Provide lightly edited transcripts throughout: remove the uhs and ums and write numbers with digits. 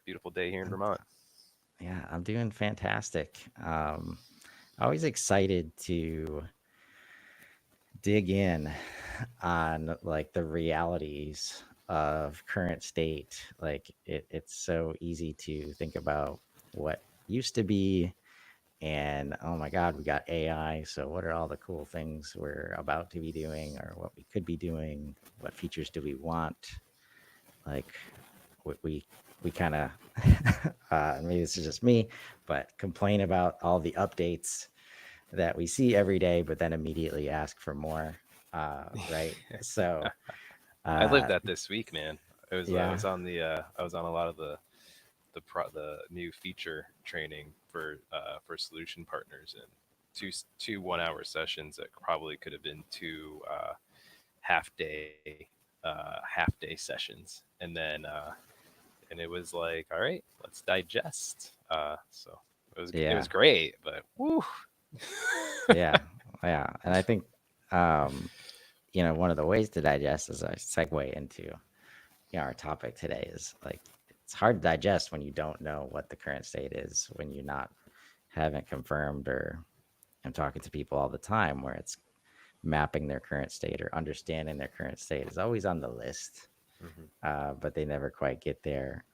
Beautiful day here in I'm, Vermont. yeah, I'm doing fantastic. Always excited to dig in on like the realities of current state. Like it's so easy to think about what used to be, and oh my God, we got AI. So what are all the cool things we're about to be doing, or what we could be doing? What features do we want? Like we kind of maybe this is just me, but complain about all the updates that we see every day, but then immediately ask for more. Right. So I lived uh, that this week, man. I yeah, was on the I was on a lot of the new feature training for solution partners, and two 1 hour sessions that probably could have been two half day sessions, and it was like, all right, let's digest. So it was yeah, great, but woo. yeah, yeah. And I think um, one of the ways to digest is a segue into our topic today is like it's hard to digest when you don't know what the current state is, when you're not haven't confirmed, or I'm talking to people all the time where it's mapping their current state or understanding their current state is always on the list, Mhm. but they never quite get there.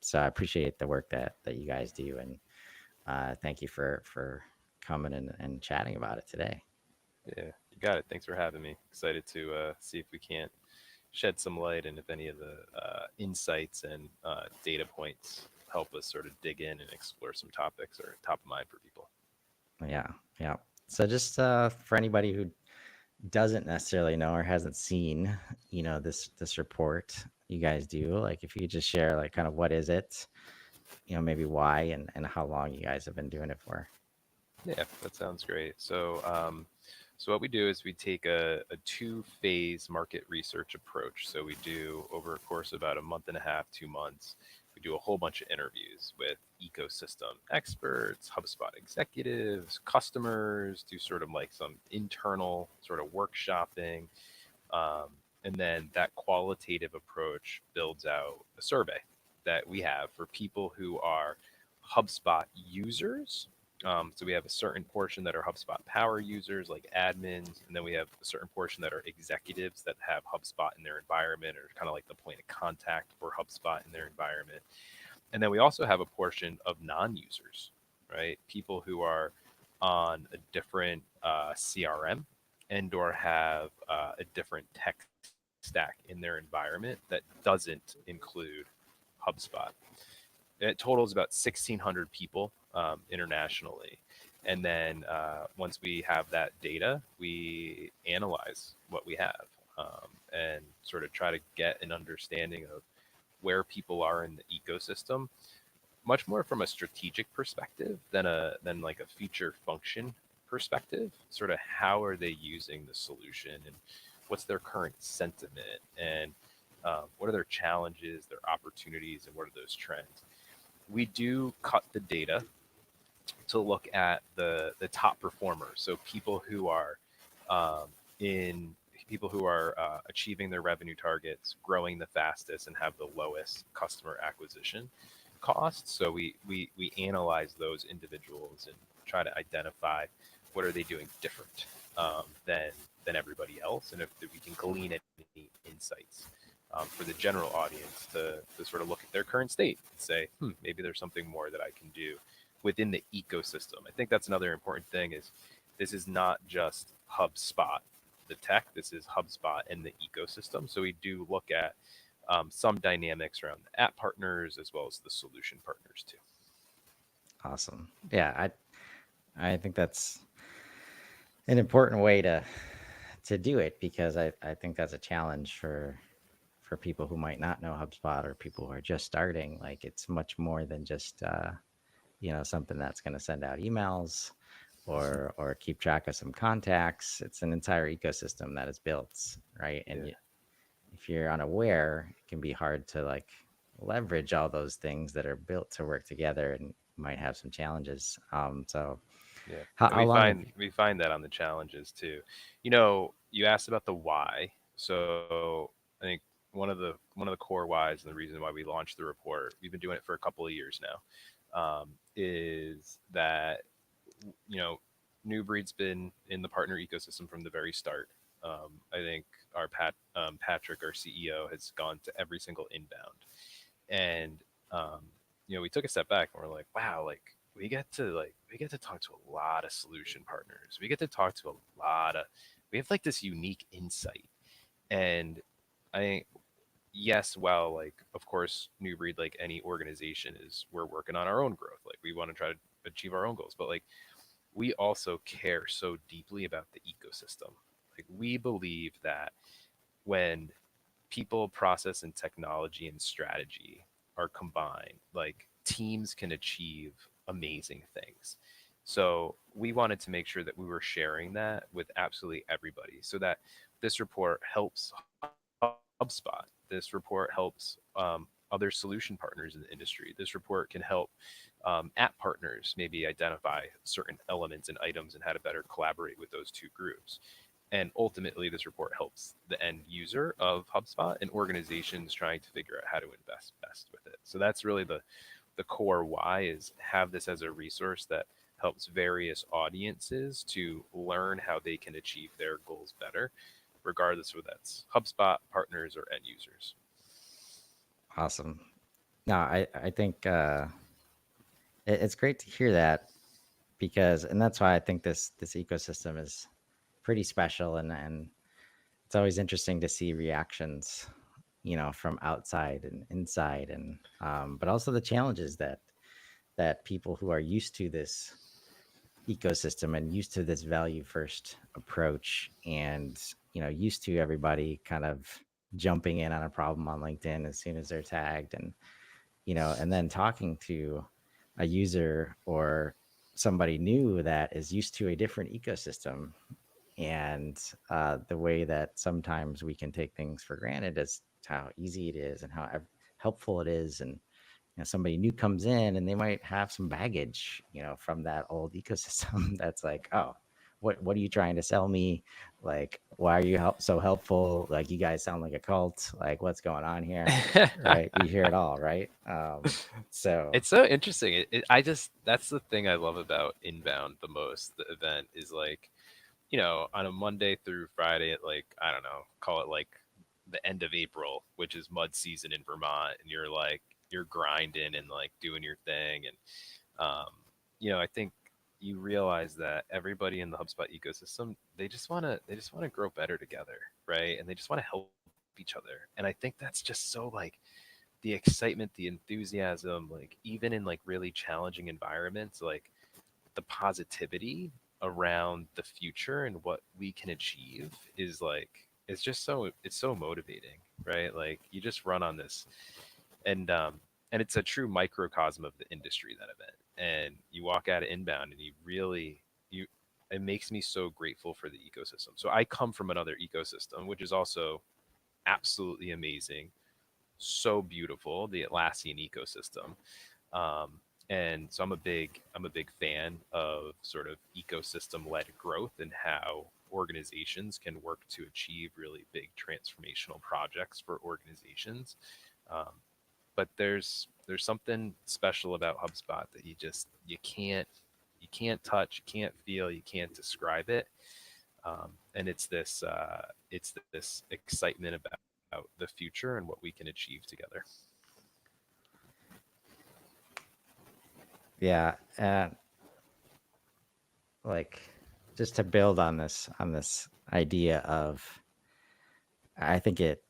So I appreciate the work that you guys do, and thank you for coming and chatting about it today. Yeah, you got it. Thanks for having me. Excited to see if we can't shed some light, and if any of the insights and data points help us sort of dig in and explore some topics or top of mind for people. Yeah, yeah. So just for anybody who doesn't necessarily know or hasn't seen, this report you guys do, like if you could just share like kind of what is it, maybe why and how long you guys have been doing it for. Yeah, that sounds great. So what we do is we take a two-phase market research approach. So we do over a course of about a month and a half, 2 months. We do a whole bunch of interviews with ecosystem experts, HubSpot executives, customers, do sort of like some internal sort of workshopping. Um, and then that qualitative approach builds out a survey that we have for people who are HubSpot users. So we have a certain portion that are HubSpot power users, like admins, and then we have a certain portion that are executives that have HubSpot in their environment, or kind of like the point of contact for HubSpot in their environment. And then we also have a portion of non-users, right? People who are on a different CRM and or have a different tech stack in their environment that doesn't include HubSpot. It totals about 1,600 people internationally. And then once we have that data, we analyze what we have, and sort of try to get an understanding of where people are in the ecosystem, much more from a strategic perspective than like a feature function perspective. Sort of how are they using the solution, and what's their current sentiment, and what are their challenges, their opportunities, and what are those trends. We do cut the data to look at the top performers, so um, in people who are achieving their revenue targets, growing the fastest, and have the lowest customer acquisition costs. So we analyze those individuals and try to identify what are they doing different than everybody else, and if we can glean any insights for the general audience to sort of look at their current state and say, maybe there's something more that I can do within the ecosystem. I think that's another important thing is this is not just HubSpot, the tech, this is HubSpot and the ecosystem. So we do look at some dynamics around the app partners as well as the solution partners too. Awesome. Yeah, I think that's an important way to do it, because I think that's a challenge for people who might not know HubSpot or people who are just starting. Like it's much more than just something that's going to send out emails or keep track of some contacts. It's an entire ecosystem that is built, right? And Yeah. if you're unaware, it can be hard to like leverage all those things that are built to work together, and might have some challenges. So Yeah, and how long have you? we find that on the challenges too. You asked about the why. So I think one of the one of the core whys and the reason why we launched the report. We've been doing it for a couple of years now. Is that New Breed's been in the partner ecosystem from the very start. I think Patrick, our CEO, has gone to every single inbound, and um, we took a step back and we're like, wow, like we get to talk to a lot of solution partners. We get to talk to a lot of we have like this unique insight, and I yes, well, like of course, New Breed, like any organization, is we're working on our own growth. Like we want to try to achieve our own goals, but like we also care so deeply about the ecosystem. Like we believe that when people, process, and technology and strategy are combined, like teams can achieve amazing things. So we wanted to make sure that we were sharing that with absolutely everybody so that this report helps HubSpot. This report helps other solution partners in the industry. This report can help app partners maybe identify certain elements and items and how to better collaborate with those two groups. And ultimately, this report helps the end user of HubSpot and organizations trying to figure out how to invest best with it. So that's really the core why, is have this as a resource that helps various audiences to learn how they can achieve their goals better, regardless of whether that's HubSpot partners or end users. Awesome. No, I think it's great to hear that, because, and that's why I think this ecosystem is pretty special, and it's always interesting to see reactions, from outside and inside, and but also the challenges that people who are used to this ecosystem and used to this value first approach, and used to everybody kind of jumping in on a problem on LinkedIn as soon as they're tagged, and then talking to a user or somebody new that is used to a different ecosystem, and the way that sometimes we can take things for granted as to how easy it is and how helpful it is. And somebody new comes in and they might have some baggage, from that old ecosystem that's like, oh, what are you trying to sell me? Like, why are you so helpful? Like, you guys sound like a cult. Like, what's going on here? Right? You hear it all, right? So It's so interesting. I just that's the thing I love about Inbound the most. The event is like, on a Monday through Friday at like, I don't know, call it like the end of April, which is mud season in Vermont, and you're grinding and like doing your thing, and I think you realize that everybody in the HubSpot ecosystem, they just want to grow better together, right? And they just want to help each other. And I think that's just so like the excitement, the enthusiasm, like even in like really challenging environments, like the positivity around the future and what we can achieve is like it's so motivating, right? Like you just run on this, and it's a true microcosm of the industry, that event. And you walk out of Inbound and you really you it makes me so grateful for the ecosystem. So I come from another ecosystem which is also absolutely amazing, so beautiful, the Atlassian ecosystem. And so I'm a big fan of sort of ecosystem led growth and how organizations can work to achieve really big transformational projects for organizations. Um, but there's something special about HubSpot that you can't touch, you can't feel, you can't describe it. And it's this excitement about the future and what we can achieve together. yeah, and like, just to build on this idea of, I think it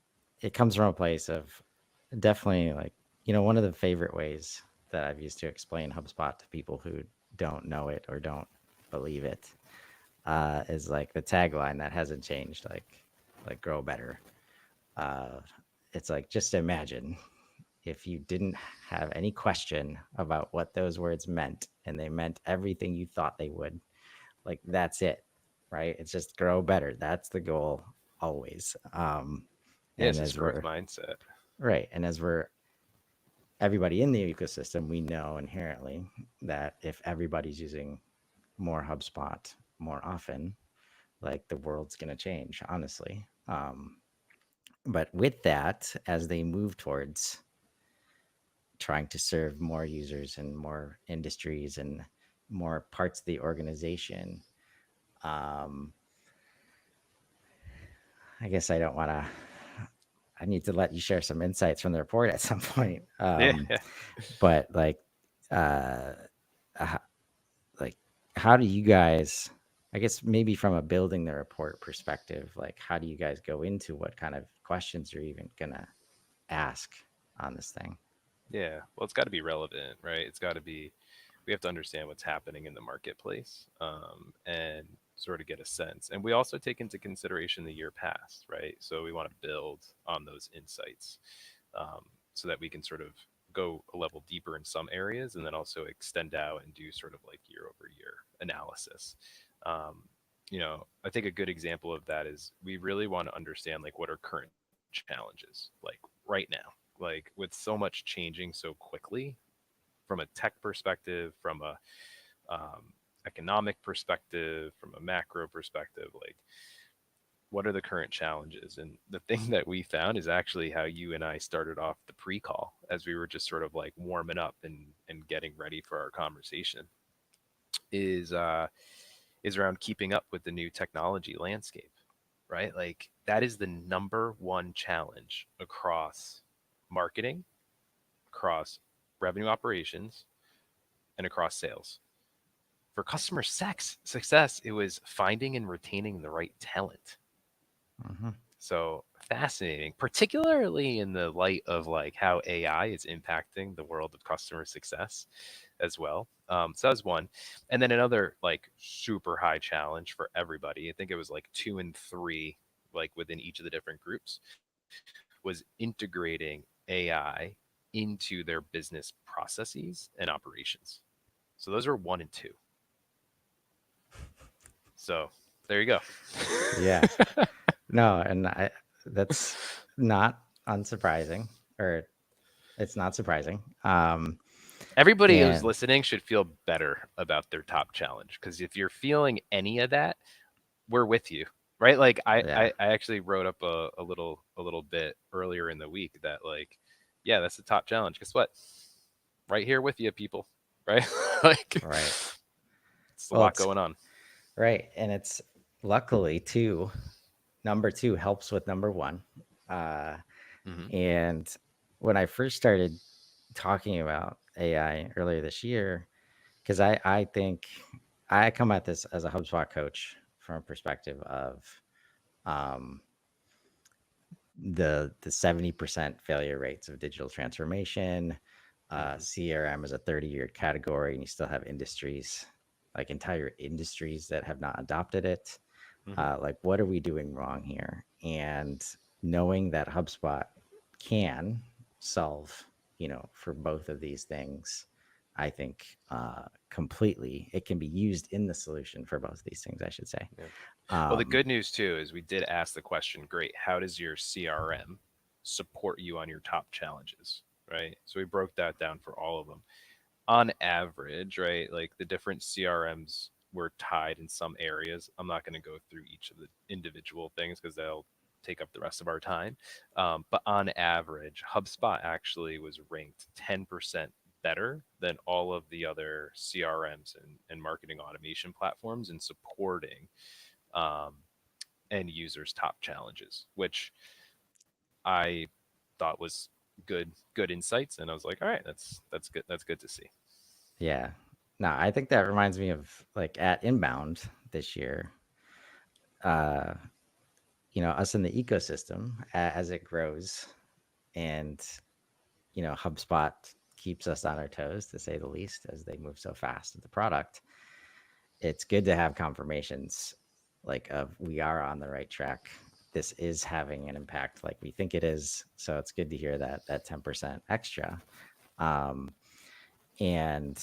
comes from a place of definitely, like, one of the favorite ways that I've used to explain HubSpot to people who don't know it or don't believe it, is like the tagline that hasn't changed, like grow better. Uh, it's like, just imagine if you didn't have any question about what those words meant, and they meant everything you thought they would. Like, that's it, right? It's just grow better. That's the goal always. Yeah, And it's just as growth we're mindset. right, and as we're everybody in the ecosystem, we know inherently that if everybody's using more HubSpot more often, like, the world's going to change, honestly. But with that, as they move towards trying to serve more users and more industries and more parts of the organization, um, I guess I don't want to. I need to let you share some insights from the report at some point. Yeah, yeah, But uh, h- like, how do you guys? I guess maybe from a building the report perspective, like, how do you guys go into what kind of questions you're even gonna ask on this thing? yeah. Well, it's got to be relevant, right? It's got to be. We have to understand what's happening in the marketplace, and sort of get a sense. And we also take into consideration the year past, right? So we want to build on those insights, so that we can sort of go a level deeper in some areas, and then also extend out and do sort of like year over year analysis. Um, I think a good example of that is we really want to understand like what are current challenges, like right now, like with so much changing so quickly from a tech perspective, from a economic perspective, from a macro perspective, like what are the current challenges? And the thing that we found is actually how you and I started off the pre-call as we were just sort of like warming up and getting ready for our conversation is is around keeping up with the new technology landscape, right? Like that is the number one challenge across marketing, across revenue operations, and across sales. For customer success, it was finding and retaining the right talent. Hmm. So fascinating, particularly in the light of like how AI is impacting the world of customer success as well. So that was one. And then another like super high challenge for everybody. I think it was like two and three, like within each of the different groups, was integrating AI into their business processes and operations. So those are one and two. So there you go. Yeah. No, and that's not unsurprising, or it's not surprising. Everybody who's And listening should feel better about their top challenge, because if you're feeling any of that, we're with you, right? Like yeah, I actually wrote up a little bit earlier in the week that like, yeah, that's the top challenge. Guess what? Right here with you, people. Right? Like right. it's a Well, lot it's going on. right, and it's luckily too. Number two helps with number one, uh, Hmm. and when I first started talking about AI earlier this year, because I think I come at this as a HubSpot coach from a perspective of um, the 70% failure rates of digital transformation. Hmm. CRM is a 30-year category, and you still have industries, like entire industries, that have not adopted it. Hmm. Like, what are we doing wrong here? And knowing that HubSpot can solve, for both of these things, I think completely, it can be used in the solution for both of these things, I should say. Yeah. Well, the Um, good news too is we did ask the question, great, how does your CRM support you on your top challenges? Right. So we broke that down for all of them. On average, right, like the different CRMs were tied in some areas. I'm not going to go through each of the individual things because they'll take up the rest of our time. But on average, HubSpot actually was ranked 10% better than all of the other CRMs and marketing automation platforms in supporting um, end users' top challenges, which I thought was good insights. And I was like, all right, that's good. That's good to see. yeah. No, I think that reminds me of like at Inbound this year, uh, us in the ecosystem as it grows, and HubSpot keeps us on our toes, to say the least, as they move so fast with the product. It's good to have confirmations like of we are on the right track. This is having an impact like we think it is. So it's good to hear that 10% extra. Um, and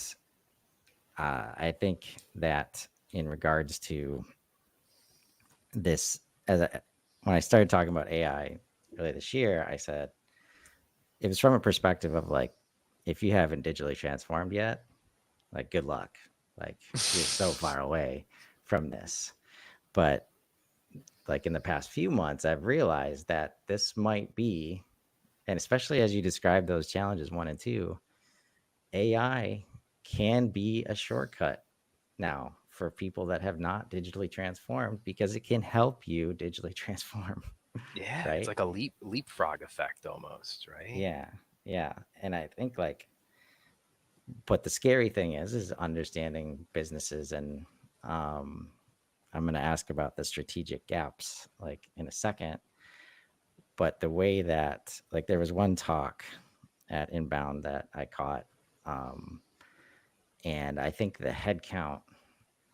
I think that in regards to this, when I started talking about AI earlier this year, I said it was from a perspective of like, if you haven't digitally transformed yet, like, good luck. Like, you're so far away from this. But like in the past few months, I've realized that this might be, and especially as you describe those challenges 1 and 2, AI can be a shortcut now for people that have not digitally transformed because it can help you digitally transform, Yeah, it's right? like a leapfrog effect almost, right? Yeah. Yeah. And I think like, but the scary thing is understanding businesses and, um, I'm going to ask about the strategic gaps like in a second, but the way that like there was one talk at Inbound that I caught, um, and I think the headcount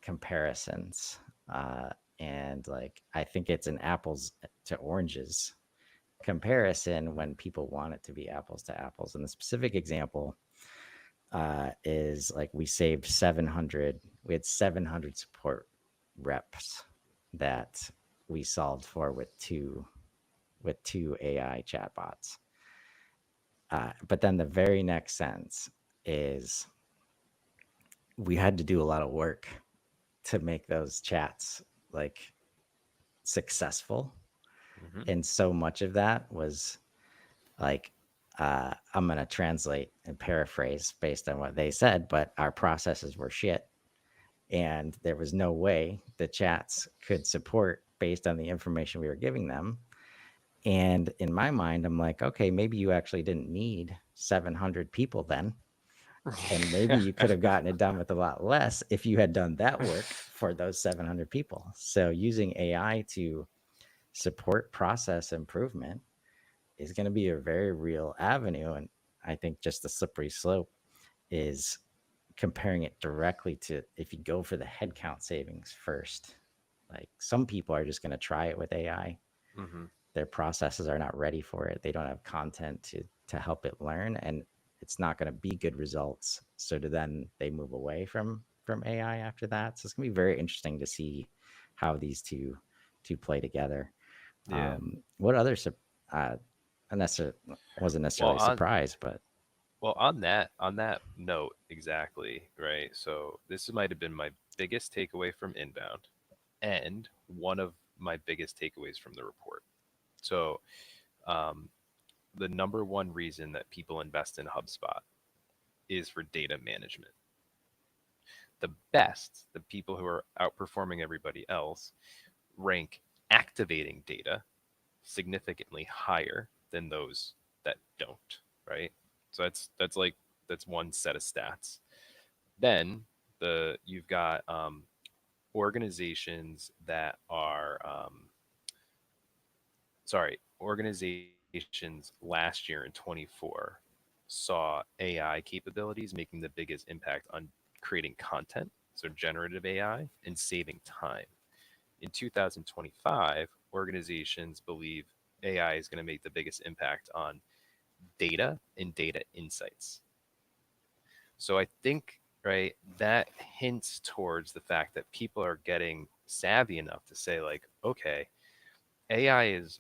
comparisons, uh, and like I think it's an apples to oranges comparison when people want it to be apples to apples. And the specific example is like we had 700 support reps that we solved for with two AI chatbots. But then the very next sentence is we had to do a lot of work to make those chats like successful. Hmm. And so much of that was like, I'm going to translate and paraphrase based on what they said, but our processes were shit. And there was no way the chats could support based on the information we were giving them. And in my mind, I'm like, okay, maybe you actually didn't need 700 people then. And maybe you could have gotten it done with a lot less if you had done that work for those 700 people. So using AI to support process improvement is going to be a very real avenue. And I think just the slippery slope is comparing it directly to if you go for the headcount savings first. Like some people are just going to try it with AI. Hmm. Their processes are not ready for it. They don't have content to help it learn, and it's not going to be good results. So to then they move away from AI after that. So it's going to be very interesting to see how these two play together. Yeah. What other uh, wasn't Well, necessarily a on surprise, but on that note, exactly, right? So this might have been my biggest takeaway from Inbound and one of my biggest takeaways from the report. So, um, the number one reason that people invest in HubSpot is for data management. The people who are outperforming everybody else, rank activating data significantly higher than those that don't, right? So that's one set of stats. Then the you've got organizations that are organizations last year in 24 saw AI capabilities making the biggest impact on creating content, so generative AI, and saving time. In 2025, organizations believe AI is going to make the biggest impact on data and data insights. So I think, right, that hints towards the fact that people are getting savvy enough to say, like, okay, AI is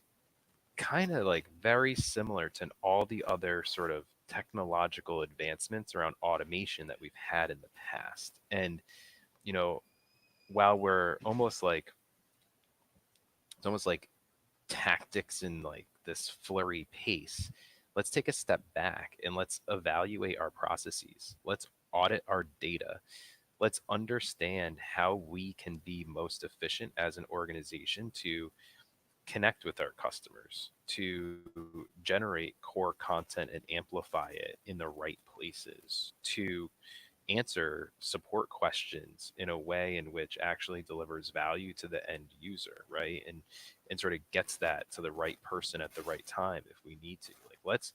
kind of like very similar to all the other sort of technological advancements around automation that we've had in the past. And, you know, while we're almost like, it's almost like tactics in like this flurry pace, let's take a step back and let's evaluate our processes. Let's audit our data. Let's understand how we can be most efficient as an organization to connect with our customers, to generate core content and amplify it in the right places, to answer support questions in a way in which actually delivers value to the end user, right? And sort of gets that to the right person at the right time if we need to. Like let's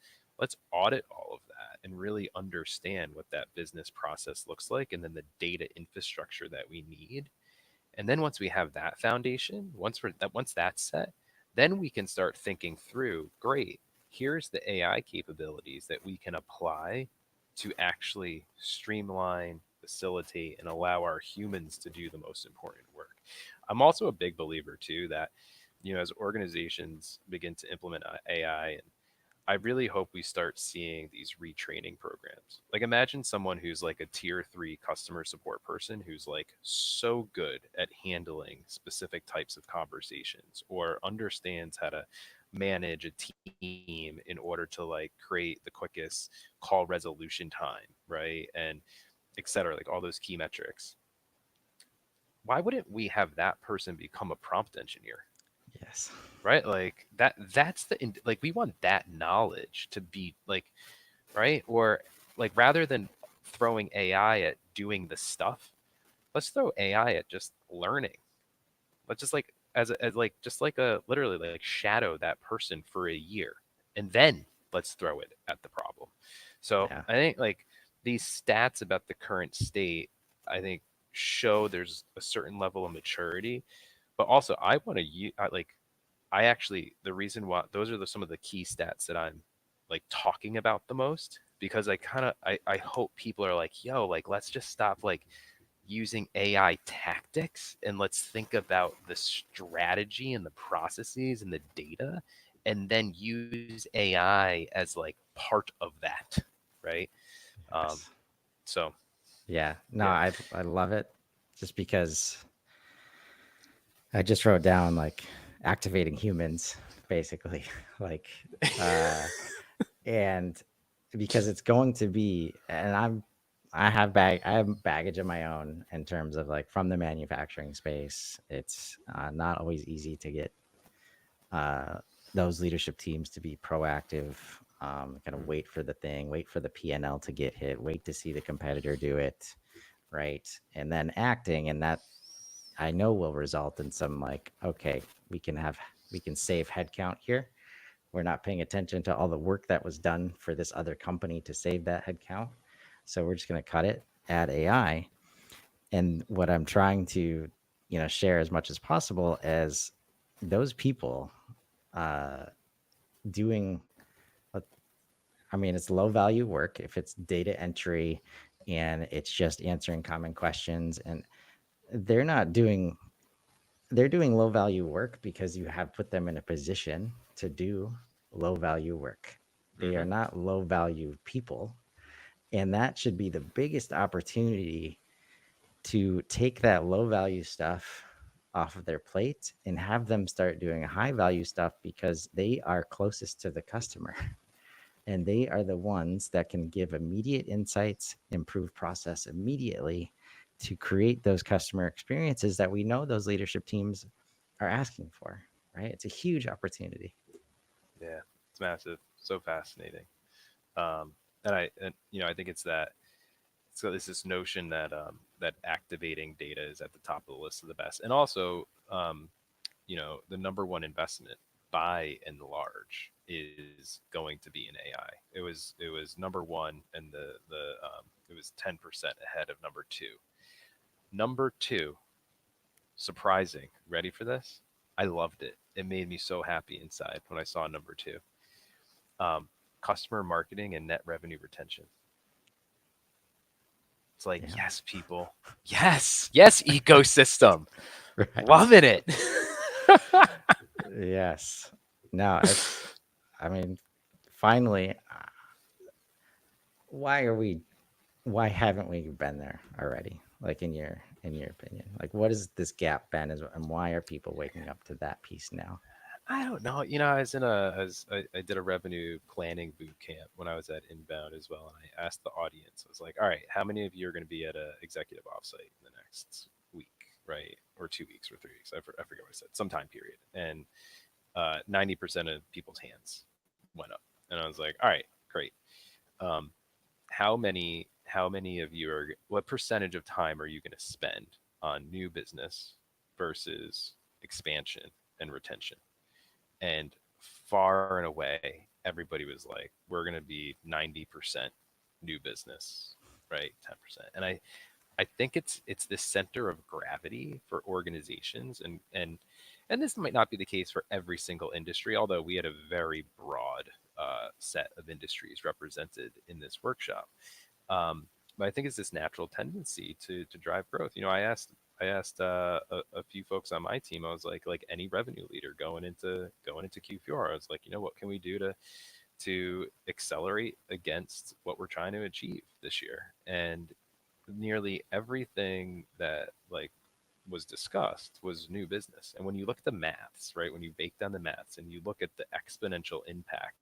audit all of that and really understand what that business process looks like and then the data infrastructure that we need. And then once we have that foundation, once that's set, then we can start thinking through, great, here's the AI capabilities that we can apply to actually streamline, facilitate, and allow our humans to do the most important work. I'm also a big believer too that, as organizations begin to implement AI I really hope we start seeing these retraining programs. Like imagine someone who's like a tier 3 customer support person who's like so good at handling specific types of conversations or understands how to manage a team in order to like create the quickest call resolution time, right? And et cetera, like all those key metrics. Why wouldn't we have that person become a prompt engineer? Yes. Right, like that's like we want that knowledge to be like, right, or like rather than throwing AI at doing the stuff, let's throw AI at just learning. Let's just like as like just like a literally like shadow that person for a year, and then let's throw it at the problem. So Yeah. I think like these stats about the current state, I think show there's a certain level of maturity, but also I want to use like I actually the reason why those are some of the key stats that I'm like talking about the most, because I kind of I hope people are like, yo, like let's just stop like using AI tactics and let's think about the strategy and the processes and the data, and then use AI as like part of that, right? Um, Yes. so Yeah. No, yeah. I love it just because I just wrote down like activating humans, basically. like, uh, and because it's going to be, and I have baggage of my own in terms of like from the manufacturing space. It's not always easy to get uh, those leadership teams to be proactive. Kind of Mhm. wait for the thing, wait for the P&L to get hit, wait to see the competitor do it, right, and then acting, and that I know will result in some like, okay, we can save headcount here. We're not paying attention to all the work that was done for this other company to save that headcount. So we're just going to cut it, add AI. And what I'm trying to, share as much as possible as those people uh, doing, uh, I mean, it's low value work if it's data entry and it's just answering common questions. And they're not doing they're doing low value work because you have put them in a position to do low value work. They are Mhm. not low value people. And that should be the biggest opportunity to take that low value stuff off of their plate and have them start doing high value stuff because they are closest to the customer and they are the ones that can give immediate insights, improve process immediately to create those customer experiences that we know those leadership teams are asking for, right? It's a huge opportunity. Yeah, it's massive, so fascinating. um and I think it's that. So there's this notion that that activating data is at the top of the list of the best, and also the number one investment by and large is going to be in AI. It was number one, and the it was 10% ahead of number two. Number two, surprising. Ready for this? I loved it. It made me so happy inside when I saw number two. Um, Customer marketing and net revenue retention. It's like, Yeah. yes, people. Yes. Yes, ecosystem. Right. Loving it. Yes. No, it's, I mean, finally, why are we, why haven't we been there already? Like in your opinion, like what is this gap been is, and why are people waking up to that piece now? I don't know. I did a revenue planning boot camp when I was at Inbound as well. And I asked the audience, I was like, all right, how many of you are going to be at a executive offsite in the next week, right? Or 2 weeks or 3 weeks. I forget what I said, some time period. And 90% of people's hands went up. And I was like, all right, great. Um, how many of you are, what percentage of time are you going to spend on new business versus expansion and retention? And far and away, everybody was like, we're going to be 90% new business, right? 10%. And I think it's this center of gravity for organizations, and this might not be the case for every single industry, although we had a very broad set of industries represented in this workshop. Um, but I think it's this natural tendency to drive growth. I asked a few folks on my team. I was like any revenue leader going into Q4. I was like, what can we do to accelerate against what we're trying to achieve this year. And nearly everything that like was discussed was new business. And when you look at the maths, right, when you bake down the maths and you look at the exponential impact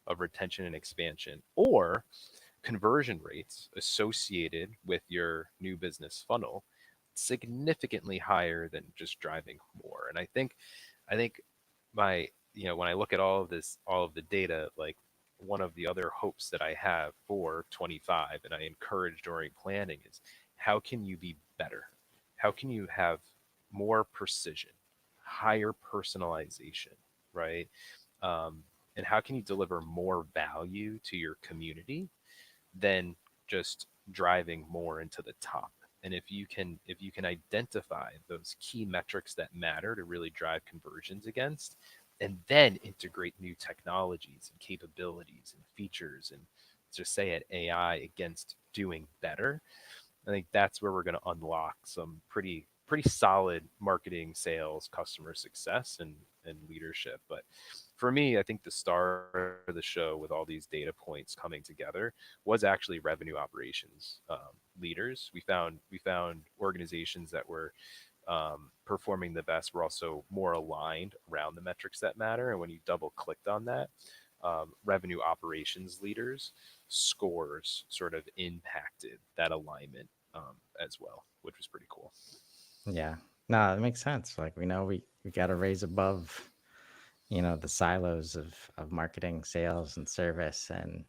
of retention and expansion or conversion rates associated with your new business funnel, significantly higher than just driving more. And I think my, when I look at all of this, all of the data, like one of the other hopes that I have for 25 and I encourage during planning is how can you be better? How can you have more precision, higher personalization, right? Um, and how can you deliver more value to your community than just driving more into the top? And if you can identify those key metrics that matter to really drive conversions against, and then integrate new technologies and capabilities and features and just say it AI against doing better, I think that's where we're going to unlock some pretty solid marketing, sales, customer success, and leadership. But for me, I think the star of the show with all these data points coming together was actually revenue operations leaders. We found organizations that were performing the best were also more aligned around the metrics that matter. And when you double clicked on that, revenue operations leaders scores sort of impacted that alignment as well, which was pretty cool. Yeah. No, it makes sense. Like we know we got to raise above, the silos of marketing, sales, and service, and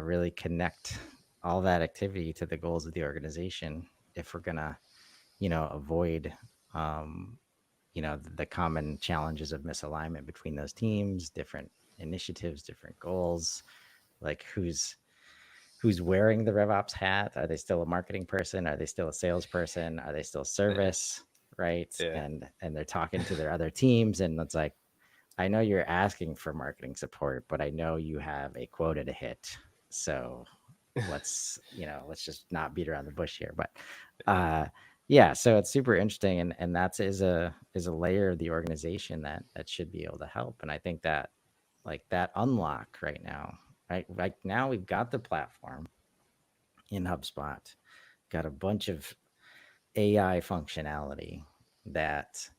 really connect all that activity to the goals of the organization if we're gonna, avoid, um, the common challenges of misalignment between those teams, different initiatives, different goals, like who's wearing the RevOps hat. Are they still a marketing person? Are they still a salesperson? Are they still Yeah, service? Right. yeah, And they're talking to their other teams. And it's like, I know you're asking for marketing support, but I know you have a quota to hit. So let's just not beat around the bush here. But yeah, yeah, so it's super interesting. And that's is a layer of the organization that should be able to help. And I think that like that unlock right now, right? Like now we've got the platform in HubSpot, got a bunch of AI functionality that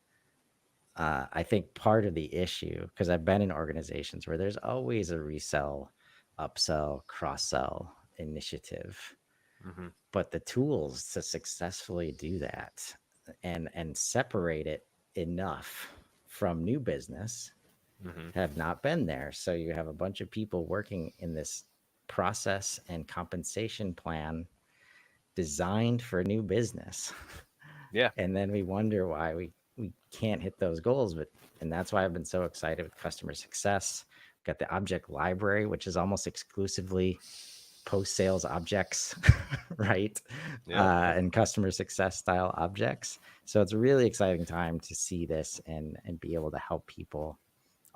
I think part of the issue, because I've been in organizations where there's always a resell, upsell, cross sell initiative, hmm, but the tools to successfully do that and separate it enough from new business hmm, have not been there. So you have a bunch of people working in this process and compensation plan designed for new business. yeah, And then we wonder why we can't hit those goals. But and that's why I've been so excited with customer success. We've got the object library, which is almost exclusively post sales objects, right? yeah, yeah, And customer success style objects. So it's a really exciting time to see this and be able to help people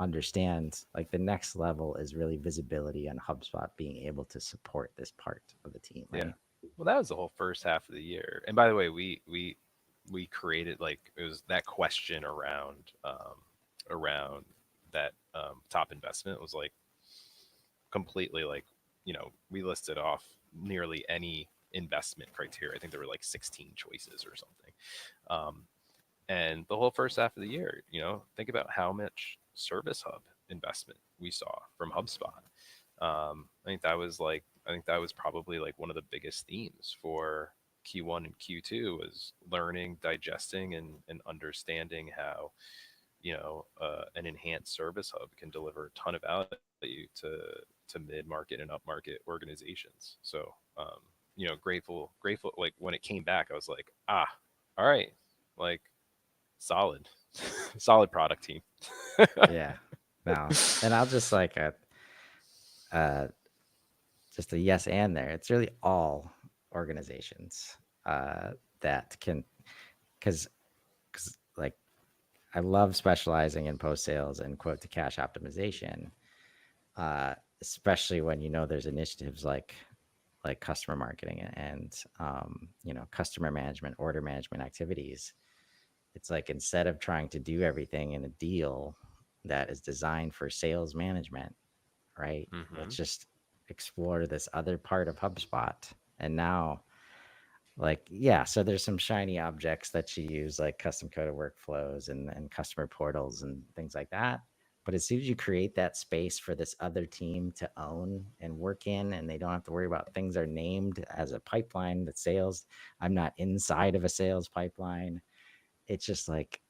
understand like the next level is really visibility on HubSpot being able to support this part of the team, yeah. right? Well, that was the whole first half of the year. And by the way, we created, like, it was that question around that top investment was like completely like, we listed off nearly any investment criteria. I think there were like 16 choices or something. Um, and the whole first half of the year, think about how much Service Hub investment we saw from HubSpot. I think that was probably like one of the biggest themes for Q1 and Q2 was learning, digesting, and understanding how an enhanced Service Hub can deliver a ton of value to mid-market and upmarket organizations. So grateful. Like when it came back, I was like, all right, like solid, solid product team. Yeah. No. And I'll just like uh just a yes and there. It's really all organizations that can because like I love specializing in post sales and quote to cash optimization, especially when there's initiatives like customer marketing and customer management, order management activities. It's like instead of trying to do everything in a deal that is designed for sales management, right? Mm-hmm. Let's just explore this other part of HubSpot. And now, like, yeah, so there's some shiny objects that you use, like custom coded workflows and customer portals and things like that. But as soon as you create that space for this other team to own and work in, and they don't have to worry about things are named as a pipeline that sales, I'm not inside of a sales pipeline. It's just like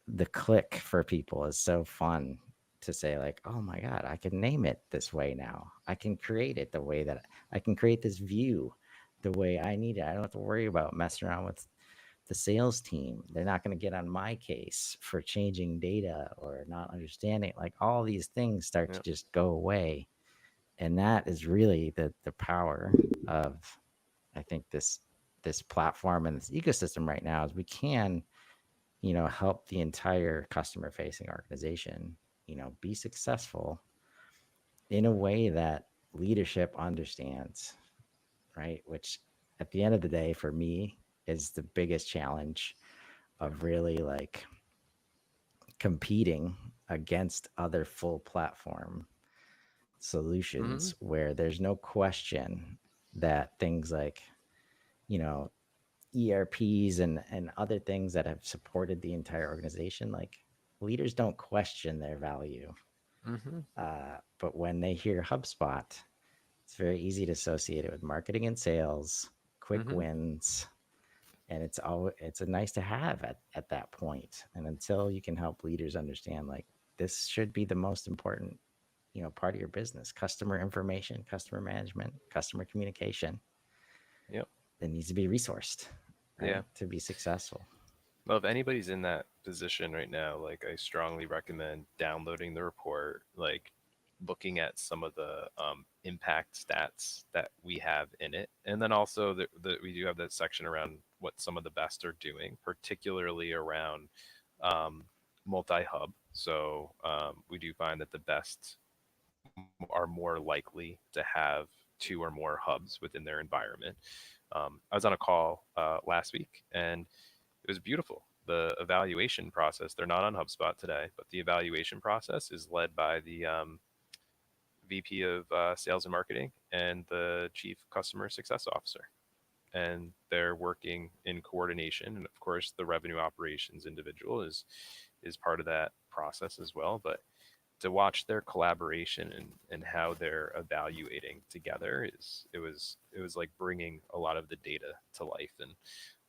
the click for people is so fun to say, like, oh my God, I can name it this way now. I can create it the way that I can create this view the way I need it. I don't have to worry about messing around with the sales team. They're not going to get on my case for changing data or not understanding. Like all these things start to Yep. just go away. And that is really the power of, I think, this platform and this ecosystem right now is we can, help the entire customer facing organization, be successful in a way that leadership understands, right? Which at the end of the day, for me, is the biggest challenge of really like competing against other full platform Mm-hmm. solutions where there's no question that things like, you know, ERPs and other things that have supported the entire organization, like leaders don't question their value. Mm-hmm. But when they hear HubSpot, it's very easy to associate it with marketing and sales, quick Mm-hmm. wins, and it's a nice to have at that point. And until you can help leaders understand, like this should be the most important, part of your business: customer information, customer management, customer communication. Yep. It needs to be resourced, Yeah. right, to be successful. Well, if anybody's in that position right now, like I strongly recommend downloading the report, like looking at some of the impact stats that we have in it. And then also we do have that section around what some of the best are doing, particularly around um, multi-hub. So we do find that the best are more likely to have two or more hubs within their environment. I was on a call last week, and it was beautiful. The evaluation process, they're not on HubSpot today, but the evaluation process is led by the VP of sales and marketing and the chief customer success officer. And they're working in coordination. And of course, the revenue operations individual is part of that process as well. But to watch their collaboration and how they're evaluating together it was like bringing a lot of the data to life. And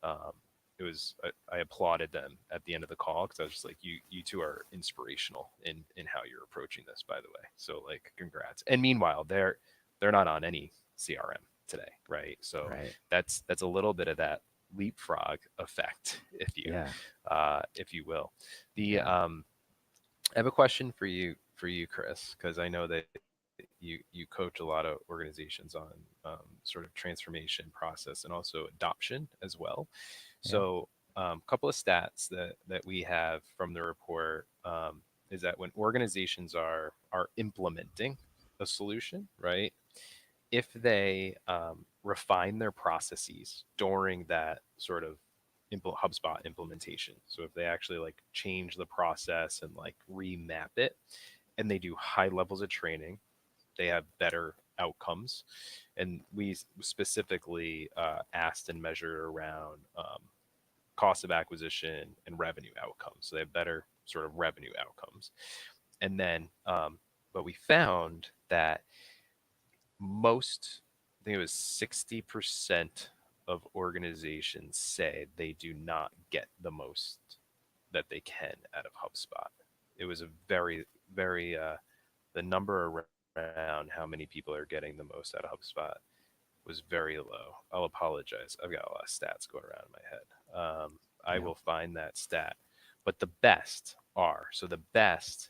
um, I applauded them at the end of the call because I was just like, you two are inspirational in how you're approaching this, by the way. So like, congrats. And meanwhile, they're not on any CRM today, right? So Right. that's a little bit of that leapfrog effect, Yeah. if you will. The Yeah. I have a question for you, Chris, because I know that you coach a lot of organizations on sort of transformation process and also adoption as well. Yeah. So, couple of stats that we have from the report is that when organizations are implementing a solution, right? If they refine their processes during that sort of HubSpot implementation, so if they actually like change the process and like remap it, and they do high levels of training, they have better outcomes. And we specifically asked and measured around cost of acquisition and revenue outcomes. So they have better sort of revenue outcomes. And then, but we found that I think it was 60% of organizations say they do not get the most that they can out of HubSpot. It was a very, the number around how many people are getting the most out of HubSpot was very low. I'll apologize. I've got a lot of stats going around in my head. I Yeah. will find that stat. But the best are so the best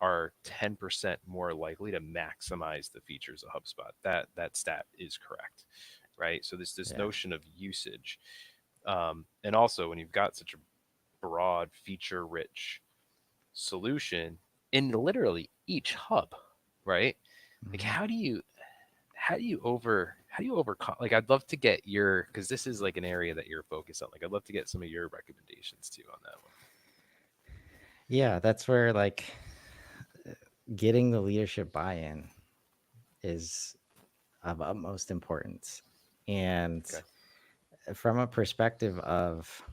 are 10% more likely to maximize the features of HubSpot. That stat is correct, right? So this Yeah. notion of usage, and also when you've got such a broad, feature-rich solution in literally each hub, right? Like Hmm. how do you overcome, like I'd love to get your, because this is like an area that you're focused on, like I'd love to get some of your recommendations too on that one. Yeah. That's where like getting the leadership buy-in. is of utmost importance. And Okay. from a perspective of,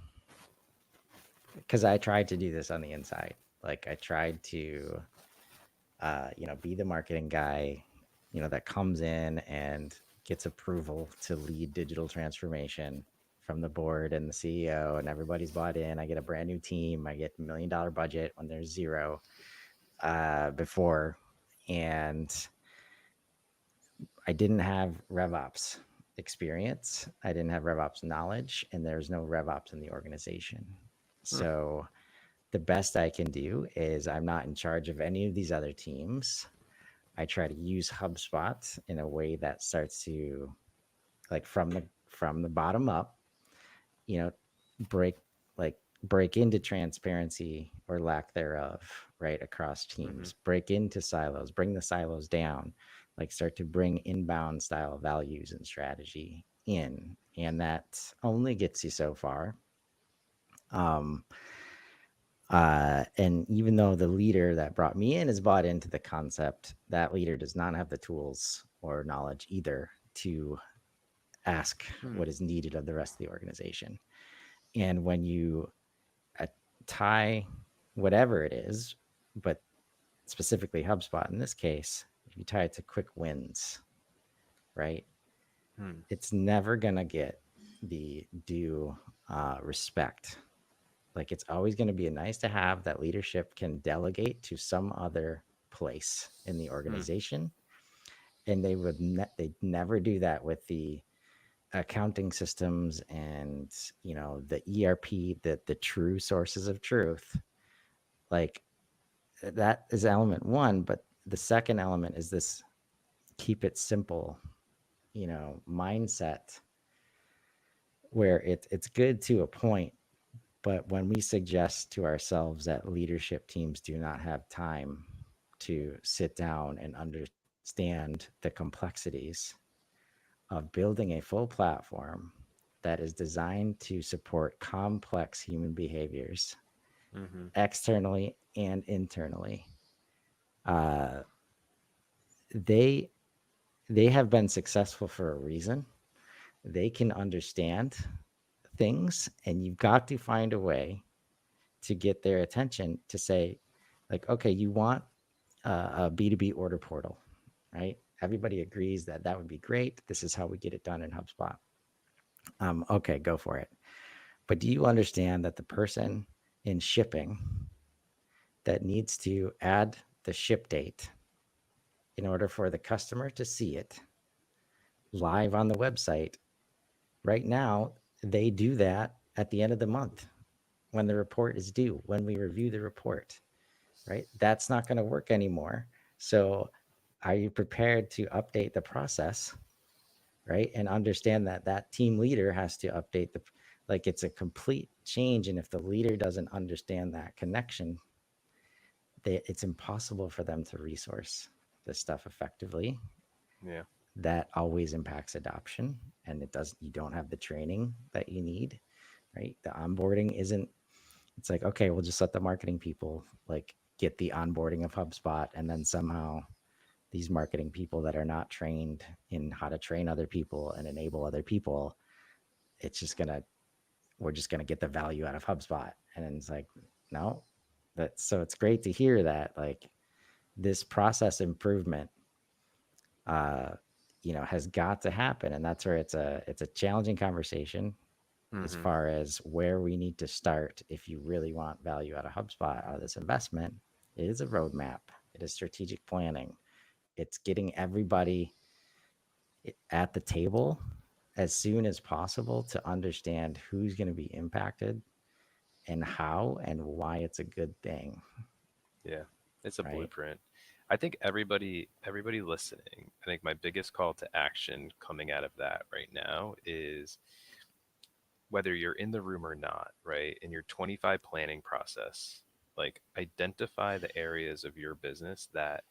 because I tried to do this on the inside, like I tried to, be the marketing guy, that comes in and gets approval to lead digital transformation from the board and the CEO, and everybody's bought in. I get a brand new team. I get $1 million budget when there's zero before, and I didn't have RevOps experience. I didn't have RevOps knowledge, and there's no RevOps in the organization. Hmm. So the best I can do is I'm not in charge of any of these other teams. I try to use HubSpot in a way that starts to, like, from the bottom up, you know, break like break into transparency or lack thereof, right, across Mm-hmm. teams, break into silos, bring the silos down, like start to bring inbound style values and strategy in. And that only gets you so far. Um, and even though the leader that brought me in is bought into the concept, that leader does not have the tools or knowledge either to ask Hmm. what is needed of the rest of the organization. And when you uh, tie whatever it is, but specifically HubSpot in this case, if you tie it to quick wins, right? Hmm. It's never going to get the due respect. Like, it's always going to be a nice to have that leadership can delegate to some other place in the Hmm. organization. And they'd never do that with the accounting systems and, the ERP, the true sources of truth. Like, that is element one, but the second element is this keep it simple, mindset, where it's good to a point. But when we suggest to ourselves that leadership teams do not have time to sit down and understand the complexities of building a full platform that is designed to support complex human behaviors Mm-hmm. externally and internally, uh, they they have been successful for a reason. They can understand things, and you've got to find a way to get their attention to say, like, okay, you want a B2B order portal, right? Everybody agrees that that would be great. This is how we get it done in HubSpot. Okay, go for it. But do you understand that the person in shipping that needs to add the ship date in order for the customer to see it live on the website right now, they do that at the end of the month when the report is due, when we review the report, right? That's not going to work anymore. So, are you prepared to update the process, right? And understand that that team leader has to update like, it's a complete change. And if the leader doesn't understand that connection, it's impossible for them to resource this stuff effectively. Yeah. That always impacts adoption, and you don't have the training that you need, right? The onboarding isn't, it's like, okay, we'll just let the marketing people like get the onboarding of HubSpot, and then somehow these marketing people that are not trained in how to train other people and enable other people, it's just gonna we're just gonna get the value out of HubSpot. And it's like, no, so it's great to hear that, like, this process improvement uh has got to happen. And that's where it's a challenging conversation as Mm-hmm. far as where we need to start if you really want value out of HubSpot, out of this investment. It is a roadmap. It is strategic planning. It's getting everybody at the table as soon as possible to understand who's going to be impacted and how and why it's a good thing, Yeah. It's a right? blueprint. I think everybody listening, I think my biggest call to action coming out of that right now is whether you're in the room or not, right? In your 25 planning process, like identify the areas of your business that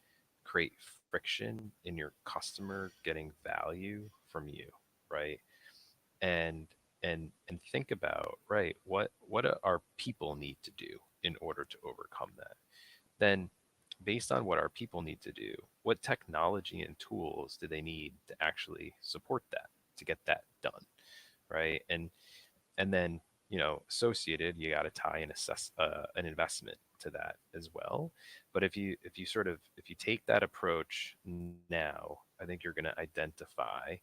create friction in your customer getting value from you, right? And and think about, right, what our people need to do in order to overcome that. Then based on what our people need to do, what technology and tools do they need to actually support that, to get that done, right? And then, associated, you got to tie an assess an investment to that as well. But if you take that approach now, I think you're going to identify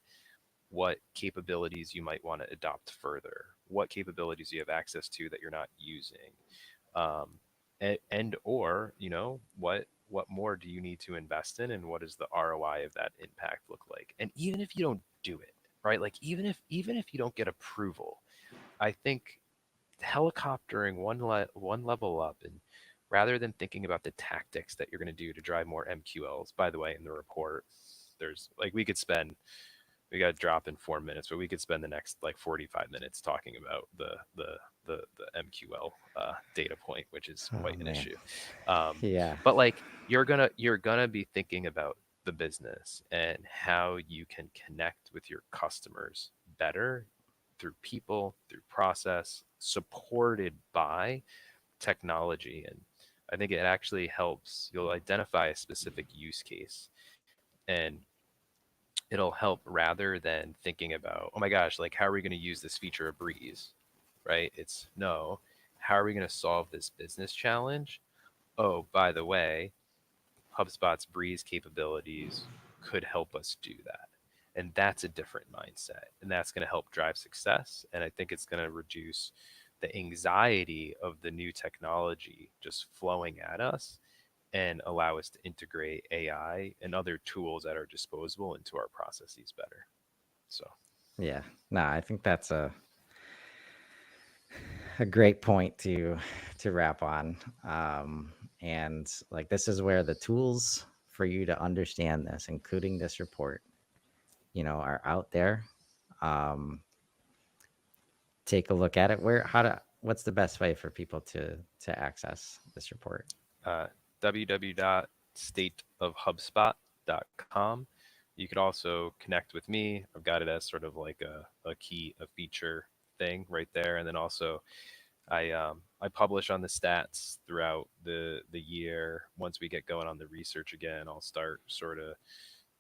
what capabilities you might want to adopt further, what capabilities you have access to that you're not using, and or what more do you need to invest in, and what does the ROI of that impact look like? And even if you don't do it, right, like even if you don't get approval, I think helicoptering one level up, and rather than thinking about the tactics that you're going to do to drive more MQLs. By the way, in the report, there's like we got to drop in 4 minutes, but we could spend the next like 45 minutes talking about the MQL data point, which is Oh quite an man. issue. Um, Yeah. but like you're gonna be thinking about the business and how you can connect with your customers better through people, through process, supported by technology. And I think it actually helps. You'll identify a specific use case, and it'll help rather than thinking about, oh my gosh, like how are we going to use this feature of Breeze, right? It's no, how are we going to solve this business challenge? Oh, by the way, HubSpot's Breeze capabilities could help us do that. And that's a different mindset. And that's going to help drive success. And I think it's going to reduce the anxiety of the new technology just flowing at us and allow us to integrate AI and other tools that are disposable into our processes better. So, Yeah. No, I think that's a great point to wrap on. And like this is where the tools for you to understand this, including this report, are out there. Um, take a look at it. What's the best way for people to access this report? uh, www.stateofhubspot.com. You could also connect with me. I've got it as sort of like a feature thing right there. And then also I publish on the stats throughout the year. Once we get going on the research again, I'll start sort of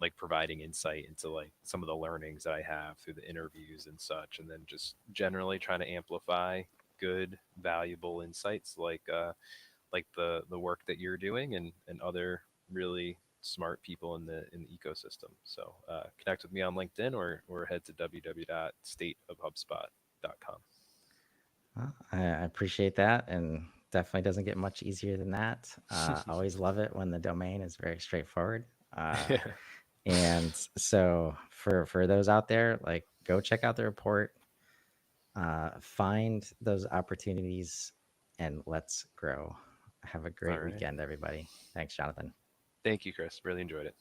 like providing insight into like some of the learnings that I have through the interviews and such, and then just generally trying to amplify good, valuable insights like the work that you're doing, and other really smart people in the ecosystem. So connect with me on LinkedIn, or head to www.stateofhubspot.com. Well, I appreciate that, and definitely doesn't get much easier than that. Always love it when the domain is very straightforward. And so for those out there, like go check out the report, find those opportunities, and let's grow. Have a All great right. weekend, everybody. Thanks, Jonathan. Thank you, Chris. Really enjoyed it.